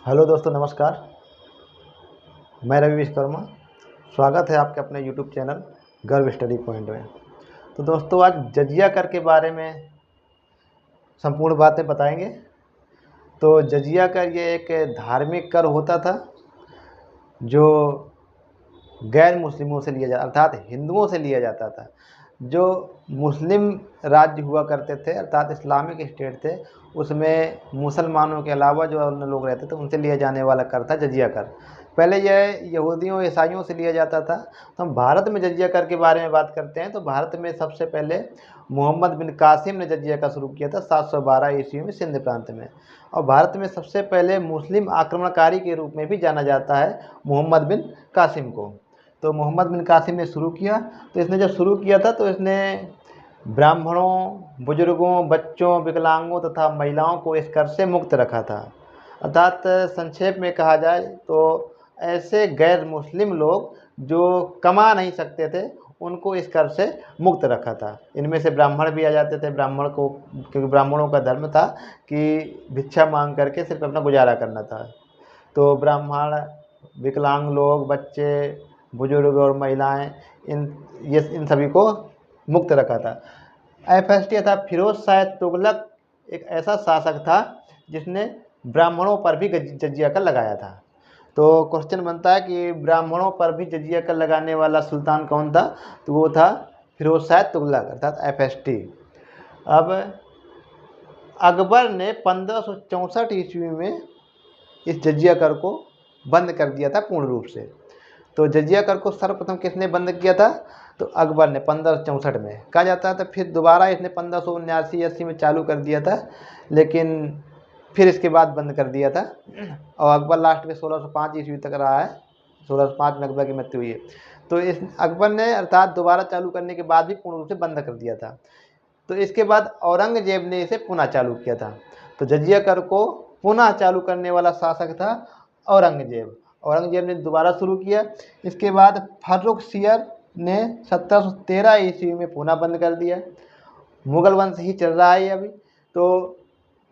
Hello दोस्तों, नमस्कार। मैं रवि विश्वकर्मा। स्वागत है आपके अपने यूट्यूब चैनल गर्व स्टडी पॉइंट में। तो दोस्तों, आज जजिया कर के बारे में संपूर्ण बातें बताएंगे। तो जजिया कर ये एक धार्मिक कर होता था जो गैर मुस्लिमों से लिया अर्थात हिंदुओं से लिया जाता था। जो मुस्लिम राज्य हुआ करते थे अर्थात इस्लामिक स्टेट थे, उसमें मुसलमानों के अलावा जो अन्य लोग रहते थे उनसे लिया जाने वाला कर था जजिया कर। पहले यह यहूदियों ईसाइयों से लिया जाता था। तो हम भारत में जजिया कर के बारे में बात करते हैं। तो भारत में सबसे पहले मोहम्मद बिन कासिम ने जजिया का शुरू किया था 712 ईस्वी में सिंध प्रांत में। और भारत में सबसे पहले मुस्लिम आक्रमणकारी के रूप में भी जाना जाता है मोहम्मद बिन कासिम को। तो मोहम्मद बिन कासिम ने शुरू किया। तो इसने जब शुरू किया था तो इसने ब्राह्मणों, बुजुर्गों, बच्चों, विकलांगों तथा महिलाओं को इस कर से मुक्त रखा था। अर्थात संक्षेप में कहा जाए तो ऐसे गैर मुस्लिम लोग जो कमा नहीं सकते थे उनको इस कर से मुक्त रखा था। इनमें से ब्राह्मण भी आ जाते थे। क्योंकि ब्राह्मणों का धर्म था कि भिक्षा मांग करके सिर्फ अपना गुजारा करना था। तो ब्राह्मण, विकलांग लोग, बच्चे, बुजुर्ग और महिलाएं, इन सभी को मुक्त रखा था। FST अर्थात फिरोज शाह तुगलक एक ऐसा शासक था जिसने ब्राह्मणों पर भी जजिया कर लगाया था। तो क्वेश्चन बनता है कि ब्राह्मणों पर भी जजिया कर लगाने वाला सुल्तान कौन था? तो वो था फिरोज शाह तुगलक अर्थात FST। अब अकबर ने 1564 ईस्वी में इस जजिया कर को बंद कर दिया था पूर्ण रूप से। तो जजिया कर को सर्वप्रथम किसने बंद किया था? तो अकबर ने 1564 में। कहा जाता है तो फिर दोबारा इसने 1579-80 में चालू कर दिया था, लेकिन फिर इसके बाद बंद कर दिया था। और अकबर लास्ट में 1605 ईस्वी तक रहा है। 1605 में अकबर की मृत्यु हुई है। तो इस अकबर ने अर्थात दोबारा चालू करने के बाद भी पूर्ण रूप से बंद कर दिया था। तो इसके बाद औरंगजेब ने इसे पुनः चालू किया था। तो जजिया कर को पुनः चालू करने वाला शासक था औरंगजेब। औरंगजेब ने दोबारा शुरू किया। इसके बाद फर्रुखसियर ने 1713 ईस्वी में पुनः बंद कर दिया। मुगल वंश ही चल रहा है अभी। तो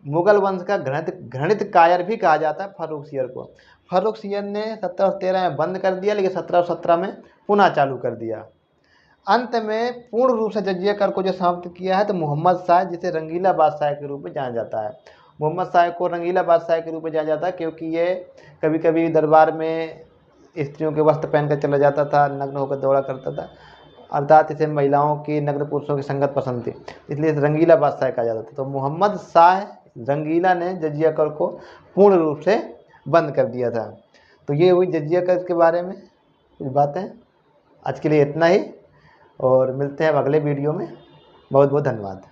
मुगल वंश का घृणित कायर भी कहा जाता है फर्रुखसियर को। फर्रुखसियर ने 1713 में बंद कर दिया, लेकिन 1717 में पुनः चालू कर दिया। अंत में पूर्ण रूप से जजिया कर को जो समाप्त किया है तो मोहम्मद शाह, जिसे रंगीला बादशाह के रूप में जाना जाता है। मोहम्मद शाह को रंगीला बादशाह के रूप में जाना जाता है क्योंकि ये कभी कभी दरबार में स्त्रियों के वस्त्र पहनकर चला जाता था, नग्न होकर दौड़ा करता था। अर्थात इसे महिलाओं की, नग्न पुरुषों की संगत पसंद थी, इसलिए इसे रंगीला बादशाह कहा जाता था। तो मोहम्मद शाह रंगीला ने जजिया कर को पूर्ण रूप से बंद कर दिया था। तो ये हुई जजिया कर के बारे में कुछ बातें। आज के लिए इतना ही, और मिलते हैं अब अगले वीडियो में। बहुत बहुत धन्यवाद।